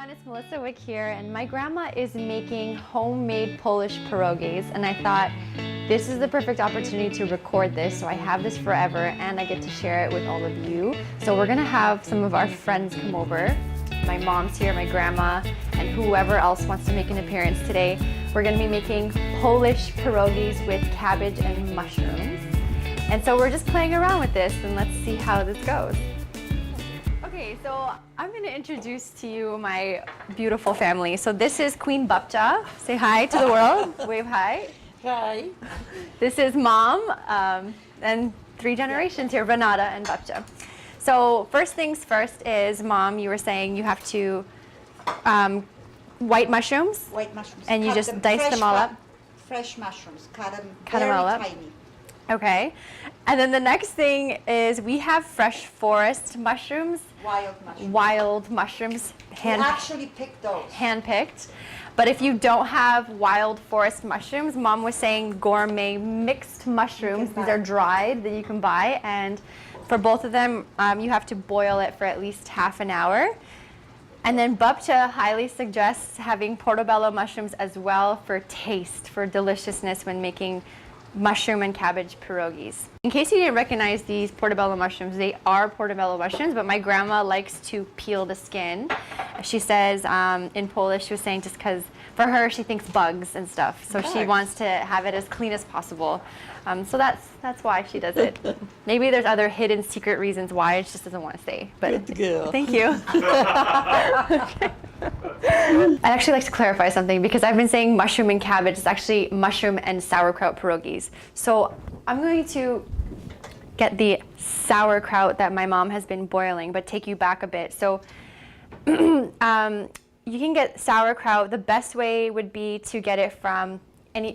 everyone, it's Melissa Wick here, and my grandma is making homemade Polish pierogies, and I thought this is the perfect opportunity to record this, so I have this forever and I get to share it with all of you. So we're gonna have some of our friends come over. My mom's here, my grandma, and whoever else wants to make an appearance today. We're gonna be making Polish pierogies with cabbage and mushrooms. And so we're just playing around with this, and let's see how this goes. Okay, so I'm going to introduce to you my beautiful family. So this is Queen Babcia. Say hi to the world. Wave hi. Hi. This is Mom, and 3 generations here, Renata and Babcia. So first things first is, Mom, you were saying you have to white mushrooms. White mushrooms. And you just dice them all up. Fresh mushrooms. Cut them Them all up. tiny. Okay. And then the next thing is we have fresh forest mushrooms. Wild mushrooms. Wild mushrooms. We actually pick those. Hand-picked. But if you don't have wild forest mushrooms, Mom was saying gourmet mixed mushrooms. These are dried that you can buy. And for both of them, you have to boil it for at least half an hour. And then Babcia highly suggests having portobello mushrooms as well for taste, for deliciousness when making mushroom and cabbage pierogies. In case you didn't recognize these portobello mushrooms, they are portobello mushrooms, but my grandma likes to peel the skin. She says in Polish, she was saying just because for her she thinks bugs and stuff, so she wants to have it as clean as possible. So that's why she does it. Maybe there's other hidden secret reasons why, she just doesn't want to say. But Good girl. Thank you. I'd actually like to clarify something because I've been saying mushroom and cabbage. It's actually mushroom and sauerkraut pierogies. So I'm going to get the sauerkraut that my mom has been boiling, but take you back a bit. So you can get sauerkraut. The best way would be to get it from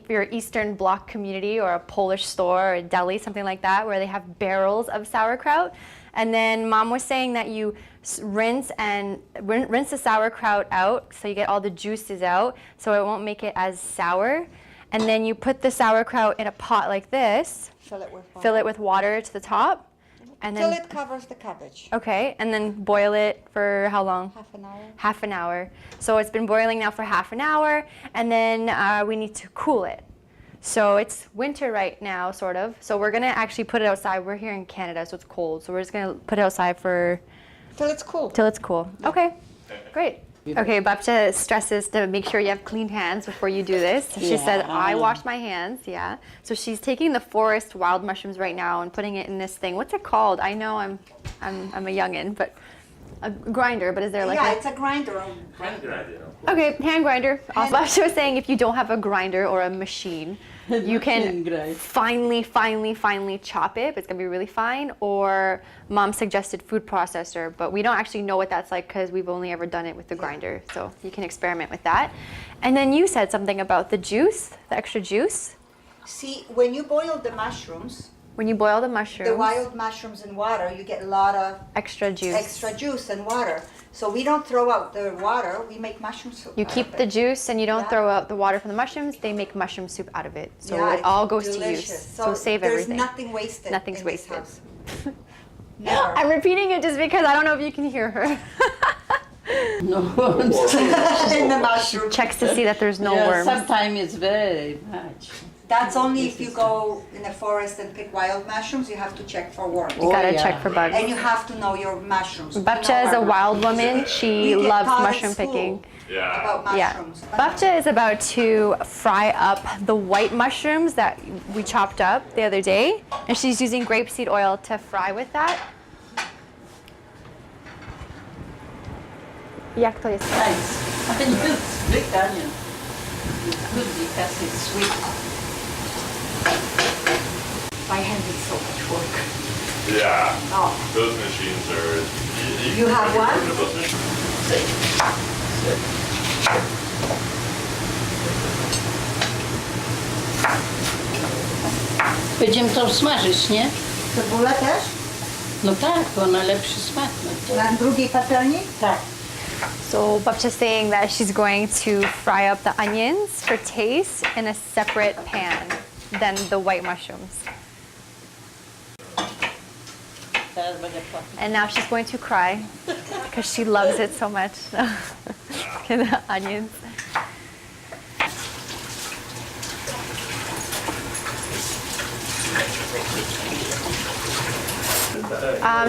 your Eastern Bloc community or a Polish store or a deli, something like that, where they have barrels of sauerkraut. And then Mom was saying that you rinse the sauerkraut out so you get all the juices out so it won't make it as sour. And then you put the sauerkraut in a pot like this. Fill it with water to the top. And Till then, it covers the cabbage. Okay, and then boil it for how long? Half an hour. Half an hour. So it's been boiling now for half an hour, and then we need to cool it. So it's winter right now, sort of. So we're gonna actually put it outside. We're here in Canada, so it's cold. So we're just gonna put it outside for Till it's cool. till it's cool. Okay, great. Okay, Babcia stresses to make sure you have clean hands before you do this. She said, I wash my hands, yeah. So she's taking the forest wild mushrooms right now and putting it in this thing. What's it called? I know I'm a youngin', but a grinder, but is there like it's a grinder. Okay, hand grinder. Babcia was saying if you don't have a grinder or a machine, you can finely chop it, but it's gonna be really fine, or Mom suggested food processor, but we don't actually know what that's like because we've only ever done it with the grinder, so you can experiment with that. And then you said something about the juice, the extra juice. See, when you boil the mushrooms, When you boil the mushrooms, the wild mushrooms in water, you get a lot of extra juice and water. So we don't throw out the water, we make mushroom soup. You keep the juice and you don't throw out the water from the mushrooms. They make mushroom soup out of it. So it all goes to use. So save everything. There's nothing wasted. Nothing's in this wasted. house. Never. I'm repeating it just because I don't know if you can hear her. No. In the mushroom. Checks to see that there's no worms. Sometimes it's very much. That's only if you go in the forest and pick wild mushrooms, you have to check for worms. You gotta check for bugs. And you have to know your mushrooms. Babcia is a wild woman. She We get loves taught in mushroom school picking. About Yeah. mushrooms. Babcia is about to fry up the white mushrooms that we chopped up the other day. And she's using grapeseed oil to fry with that. Jak to jest? Nice. I use big onion. It's good because it's sweet. My hand is so much work. Yeah, Oh. those machines are. You have one? Heard of those machines? Będziemy to smażyć, nie? Cebulę też? No tak, bo na lepszy smak. Na drugiej patelni? Tak. So Babcia's saying that she's going to fry up the onions for taste in a separate pan than the white mushrooms. Teraz będzie płatne. And now she's going to cry. because she loves it so much. Okay, the onions.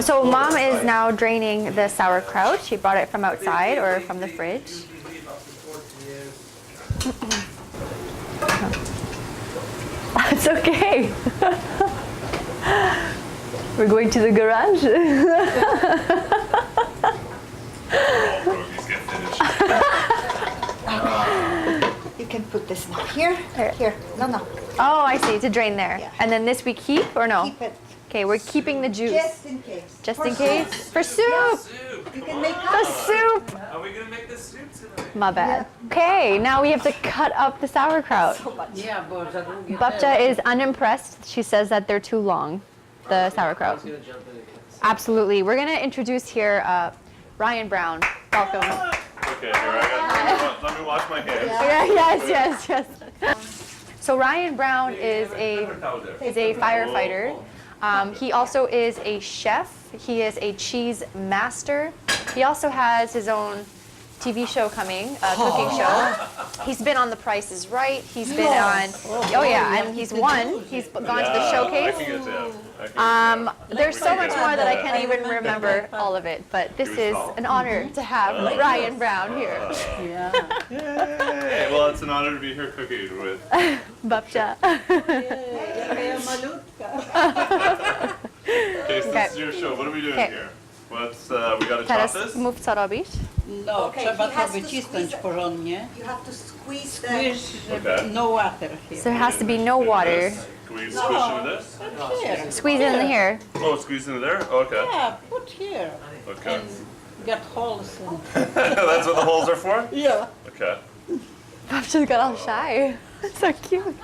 So mom is now draining the sauerkraut. She brought it from outside or from the fridge. It's okay. We're going to the garage. All pierogies get finished. You can put this now. Here? Here. No. Oh, I see. To drain there. Yeah. And then this we keep or no? Keep it. Okay, we're keeping the juice. Just in case. Just For in case? soup. For soup! You can make The soup! Are we gonna make the soup tonight? My bad. Okay, now we have to cut up the sauerkraut. Yeah, bo za długie Babcia is unimpressed. She says that they're too long, the sauerkraut. Gonna jump in again. Absolutely. We're going to introduce here Ryan Brown. Welcome. Okay, here I got. Let me wash my hands. Yeah, yes. So Ryan Brown is a firefighter. He also is a chef. He is a cheese master. He also has his own TV show coming, a cooking show. He's been on The Price is Right. He's been on, and he's won. He's gone to the I showcase. can get that. There's so much more that I can't even remember all of it, but this is an honor to have Ryan Brown here. Yeah. Hey, well, it's an honor to be here cooking with. Babcia. Taka malutka. Okay, so this is your show. What are we doing Okay. here? What's we gotta chop Teraz this? mów, co robisz. No, Okay, trzeba he to has to wycisnąć squeeze it. porządnie. You have to squeeze the... Wiesz, żeby Okay. no water here. So there has to be no water. Can we squish it with this? Here. Squeeze it in here. Oh, squeeze into there? Okay. Yeah, put here. Okay. And get holes in. That's what the holes are for? Yeah. Okay. Babcia's got all shy. So cute.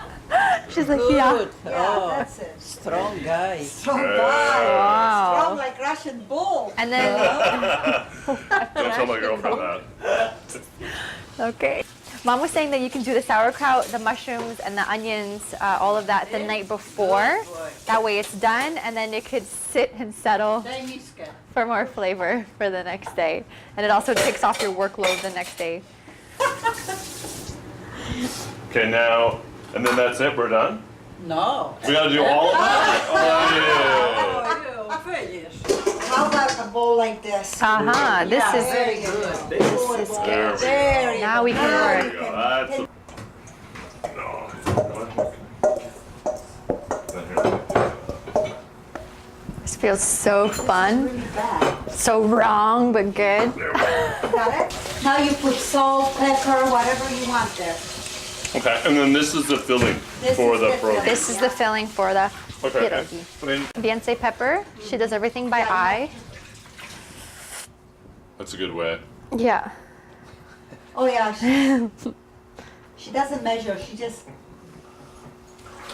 She's like, yeah. Good. Yeah, Oh, that's it. strong guy. Strong Hey. guy. Wow. Strong like Russian bull. And then, Don't tell my girlfriend that. okay. Mom was saying that you can do the sauerkraut, the mushrooms, and the onions, all of that the night before. That way it's done, and then it could sit and settle Daj miskę. for more flavor for the next day. And it also takes off your workload the next day. Okay, now, and then that's it, we're done? No. We gotta do all of that? Oh, Oh, finish. How about a bowl like this? Uh-huh, this Yeah, is, very good. this is yeah. good. There you Now go. we can Now work. you There we go. That's no. This feels so fun, Really bad. so wrong, but good. Got it? Now you put salt, pepper, whatever you want there. Okay, and then this is the filling This for is the the pierogi. This is the filling for the Okay. pierogi. I mean, Więcej pepper. She does everything by eye. that's a good way. Yeah. Oh yeah. She doesn't measure. She just.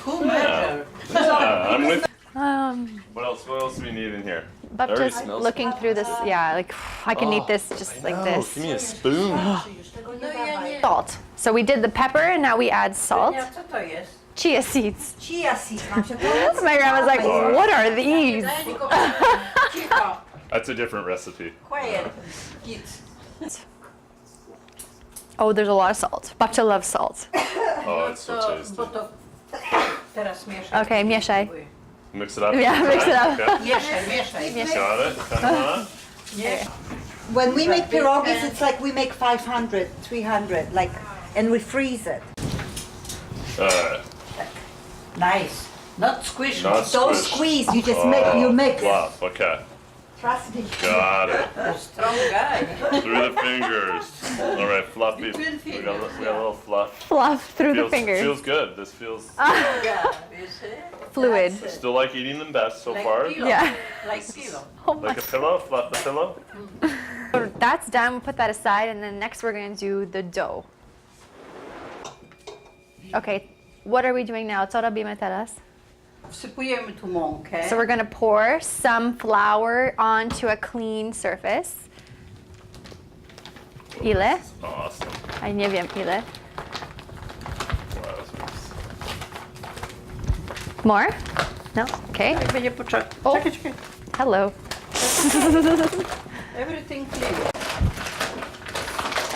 Who measure? Yeah, I'm with. Um, What else do we need in here? That already Babcia's smells looking through this. Yeah, like I can eat this just like this. Give me a spoon. No, ja nie. Salt. So we did the pepper and now we add salt. Ja, co to jest? Chia seeds. Chia seeds. Mam się powiedz? My grandma's like, what are these? Daj nikogo. Cicho. That's a different recipe. Quiet. Kids. Oh, there's a lot of salt. Babcia loves salt. Oh, it's so tasty. Bo to teraz mieszaj. Okay, mieszaj. Mix it up. Yeah, mix it up. Okay. Mieszaj. Got it? Come When we make pierogies, it's like we make 500, 300, like, and we freeze it. on. Nice. Not squish. Not Don't squish. squeeze. You just make. You mix. Fluff. Okay. Trust me. Got it. Strong guy. Through the fingers. All right, fluffy. Between We got a little fluff. Fluff through the fingers. Feels good. This feels. Strong guy. You see? Fluid. Still like eating them best so Like far. pillow. Yeah. Like pillow. Oh my. Like a pillow, fluff the pillow. So that's done. We'll put that aside, and then next we're gonna do the dough. Okay, what are we doing now? Co robimy teraz? Wsypujemy tu mąkę. So we're gonna pour some flour onto a clean surface. Ile? Awesome. I nie wiem ile. Wowzers. More? No? Okay. Będzie poczekać. O. Czekaj. Hello. Everything clean.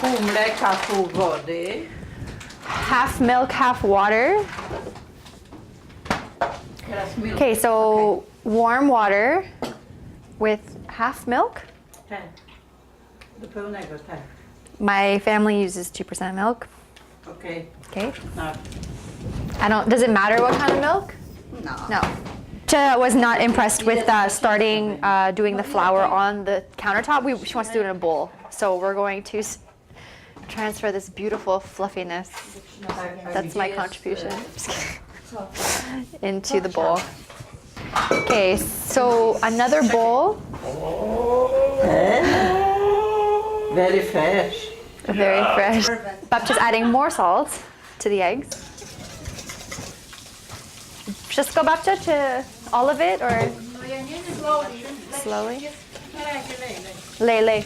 Pół mleka, pół wody. Half milk, half water. Teraz milk. Okay, so warm water with half milk. Tak. Do pełnego, tak. My family uses 2% milk. Okej. Okay. No. Does it matter what kind of milk? No. No. Cha was not impressed with starting doing the flour on the countertop. She wants to do it in a bowl. So we're going to transfer this beautiful fluffiness. That's my contribution. Into the bowl. Okay, so another bowl. Very fresh. Very fresh. Babcia's adding more salt to the eggs. Wszystko, Babcia, to all of it, or slowly? Lay.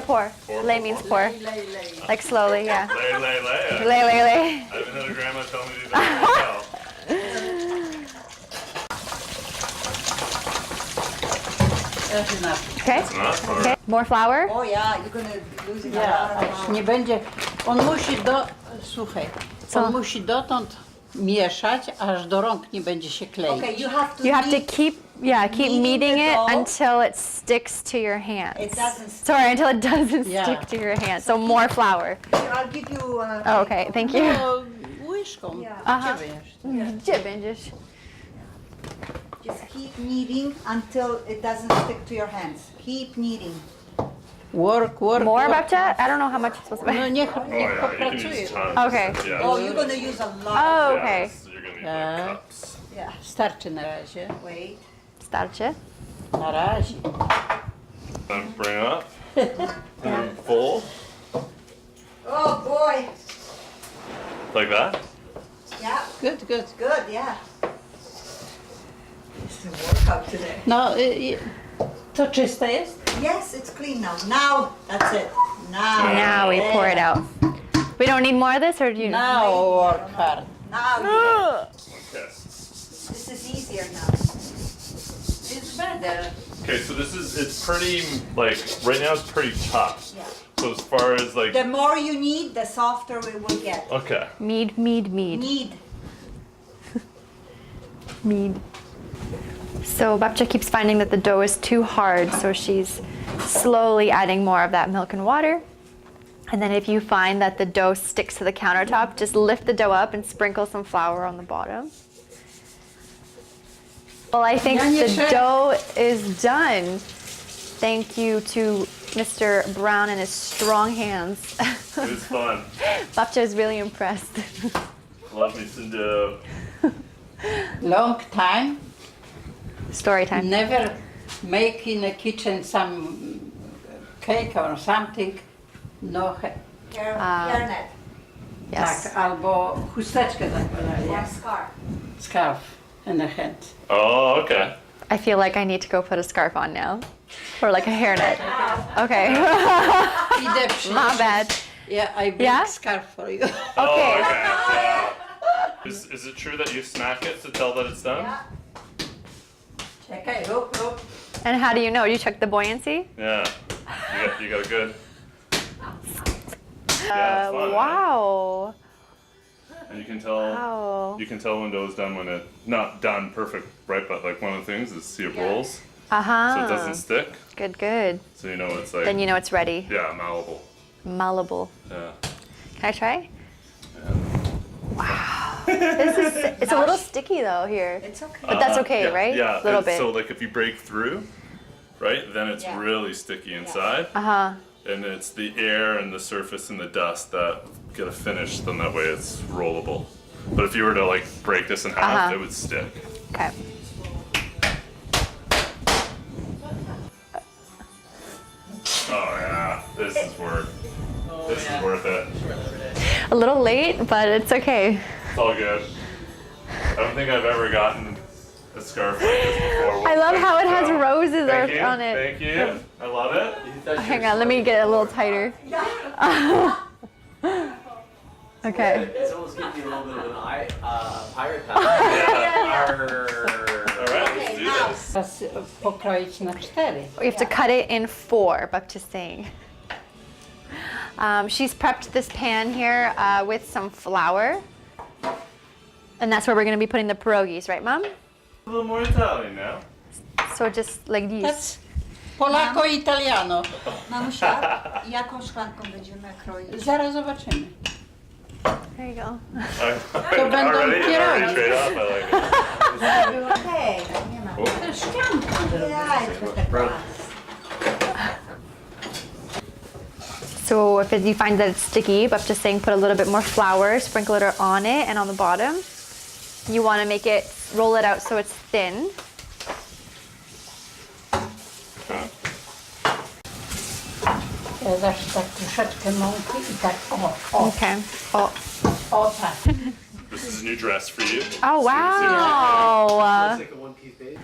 Pour. Lay means pour. Like slowly, yeah. Lay. Lay. I haven't had a grandma tell me to do that myself. That's enough. Okay. Enough? All Okay. right. More flour. Oh yeah, you're gonna lose it a Ja, lot of aż flour. nie będzie. On musi słuchaj, Co? on musi dotąd mieszać, aż do rąk nie będzie się kleić. Okay, you have to. You have to knead- keep kneading kneading the it dough. until it sticks to your hands. It doesn't stick. Sorry, until it doesn't Yeah. stick to your hands. So more flour. I'll give you. Oh, okay, thank you. No, łyżką. Aha. Gdzie będziesz? Gdzie będziesz? Just keep kneading until it doesn't stick to your hands. Keep kneading. Work. More, Babcia? I don't know how much it's supposed to No be. niech Oh, yeah, you can popracuje. use tons. Okay. Yeah. Oh, you're gonna use a lot. Oh, Yeah, okay. so you're gonna need like Yeah. cups. Yeah. Starczy na razie. Wait. Starczy. Na razie. Then bring it up. Full. Oh boy. Like that? Yeah. Good. Good. Yeah. This is a workout today. No, to czyste jest? Yes, it's clean now. Now, that's it. Now. Now we pour it out. We don't need more of this, or do you? Now work hard. Now. Okay. This is easier now. It's better. Okay, so it's pretty, like, right now it's pretty tough. Yeah. So as far as like, The more you knead, the softer we will get. okay. Mead. Knead. Mead. So Babcia keeps finding that the dough is too hard, so she's slowly adding more of that milk and water. And then if you find that the dough sticks to the countertop, just lift the dough up and sprinkle some flour on the bottom. Well, I think the dough is done. Thank you to Mr. Brown and his strong hands. It was fun. Babcia is really impressed. Love me some dough. Long time. Story time. Never make in a kitchen some cake or something. No, Hairnet. Yes. tak, albo chusteczkę zakładali, Or jak scarf. scarf in the hand. Oh, okay. I feel like I need to go put a scarf on now. Or like a hairnet. Okay. Idę przynieść. My bad. Yeah, I bring Yeah? scarf for you. Oh, Okay. okay. Wow. Is it true that you smack it to tell that it's done? Czekaj, rób. And how do you know? You check the buoyancy? Yeah. You got a good. Yeah, it's fun, Wow. And you can tell. Wow. You can tell when dough's done when it not done perfect, right? But like one of the things is see it rolls, so Uh-huh. it doesn't stick. Good. So you know it's like Then you know it's ready. yeah, malleable. Malleable. Yeah. Can I try? Yeah. It's a little sticky though here. It's okay. But that's okay, yeah, right? Yeah. Little and bit. So like if you break through, right, then it's Yeah. really sticky inside, Uh-huh. and it's the air and the surface and the dust that get a finish. Then that way it's rollable. But if you were to like break this in half, Uh-huh. it would stick. Okay. Oh yeah, this is worth. This is worth it. A little late, but it's okay. It's all good. I don't think I've ever gotten a scarf like this before. I love how it has So, roses thank you, on it. Thank you. I love it. Hang on, let me get it a little tighter. Okay. It's almost giving me a little bit of an pirate path. All right, let's do this. Teraz pokroić na 4. We have to cut it in 4, Babcia's saying. She's prepped this pan here with some flour. And that's where we're going to be putting the pierogies, right, Mom? A little more Italian now. So just like these. That's Polako-Italiano. Mamusia, jaką szklanką będziemy kroić? Zaraz zobaczymy. There you go. To będą already pierogi. trade off, I like it. Okej, nie ma. Ja, it's with the glass. So if you find that it's sticky, Babcia's saying put a little bit more flour, sprinkle it on it and on the bottom. You want to make it, roll it out so it's thin. Ja zawsze tak troszeczkę mąki i tak o, Okay. Oh, o tak. This is a new dress for you. oh wow. It's like a one-piece base.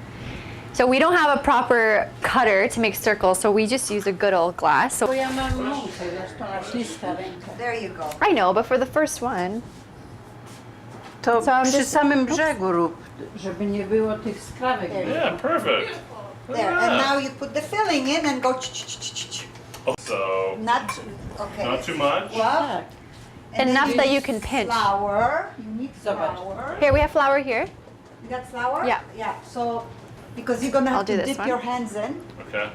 So we don't have a proper cutter to make circles, so we just use a good old glass. So Bo ja mam mąkę, wiesz, to na śliska ręka. There you go. I know, but for the first one, To So I'm przy just- samym brzegu rób, żeby nie było tych skrawek. Yeah, perfect. There, and now you put the filling in and go So, not, okay. not too much. Well, Tak. and then enough you that you use can pinch. Flour, you need Zobacz. flour. Here, we have flour here. You got flour? Yeah. Yeah, so, because you're gonna I'll have do to this dip one. your hands in. Okay.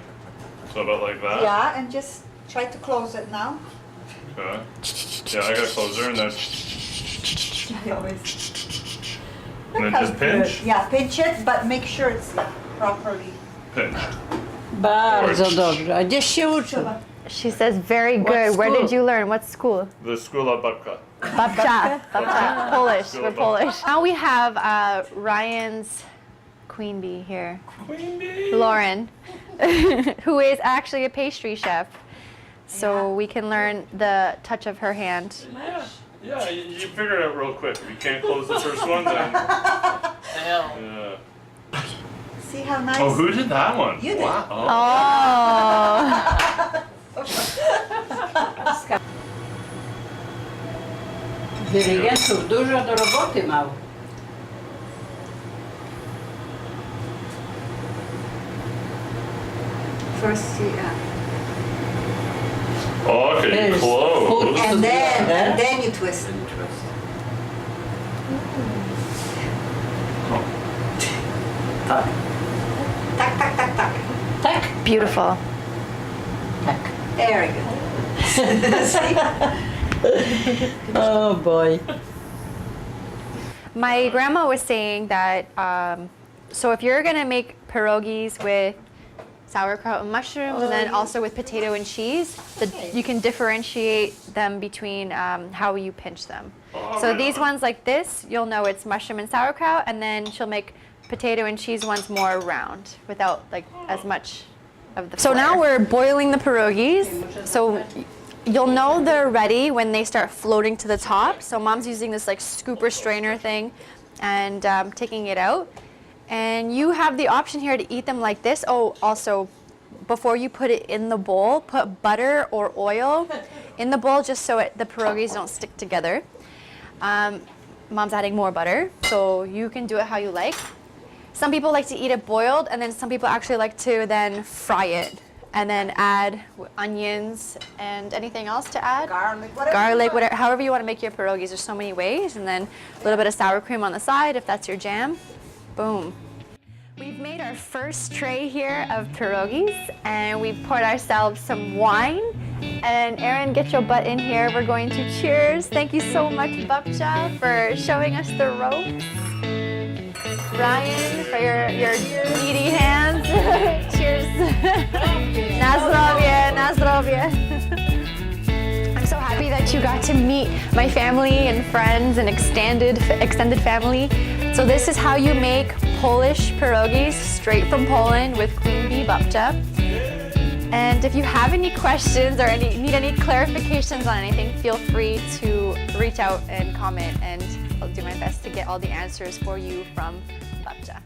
So about like that? Yeah, and just try to close it now. Okay. Yeah, I got closer and then, I always. and then just pinch. Yeah, pinch it, but make sure it's properly. Pinched. Bardzo dobrze. A gdzieś się uczył? She says, very What good. Where school? did you learn? What school? The school of Babka. Babcia. Babcia. Polish. School We're of Babcia. Polish. Now we have Ryan's queen bee here, Queen bee. Lauren, who is actually a pastry chef. So we can learn the touch of her hand. Yeah, yeah, you figure it out real quick. If you can't close the first one, then. Yeah. See how nice? Oh, who did that one? You did. Wow. Oh. Oh. Dyrygentów dużo do roboty mało. First, yeah. Okay, There's close. food And then, together. and then you twist. Then you twist. Tak, tak, tak, tak. Tak? Beautiful. Tak. Very good. See? Oh boy. My grandma was saying that, so if you're gonna make pierogies with sauerkraut and mushrooms, and then also with potato and cheese, you can differentiate them between how you pinch them. So these ones like this, you'll know it's mushroom and sauerkraut, and then she'll make potato and cheese ones more round without like as much of the. So now we're boiling the pierogies. So you'll know they're ready when they start floating to the top. So mom's using this like scooper strainer thing and taking it out. And you have the option here to eat them like this. Oh, also, before you put it in the bowl, put butter or oil in the bowl just so the pierogies don't stick together. Mom's adding more butter, so you can do it how you like. Some people like to eat it boiled, and then some people actually like to then fry it and then add onions and anything else to add. Garlic, whatever. Garlic, whatever, however you want to make your pierogies. There's so many ways, and then a little bit of sour cream on the side if that's your jam. Boom. We've made our first tray here of pierogies, and we've poured ourselves some wine. And Erin, get your butt in here. We're going to cheers. Thank you so much, Babcia, for showing us the ropes. Ryan, for your needy hands. Cheers. Na zdrowie, na zdrowie. I'm so happy that you got to meet my family and friends and extended family. So this is how you make Polish pierogies straight from Poland with Queen Bee Babcia. And if you have any questions or need any clarifications on anything, feel free to reach out and comment, and I'll do my best to get all the answers for you from Babcia.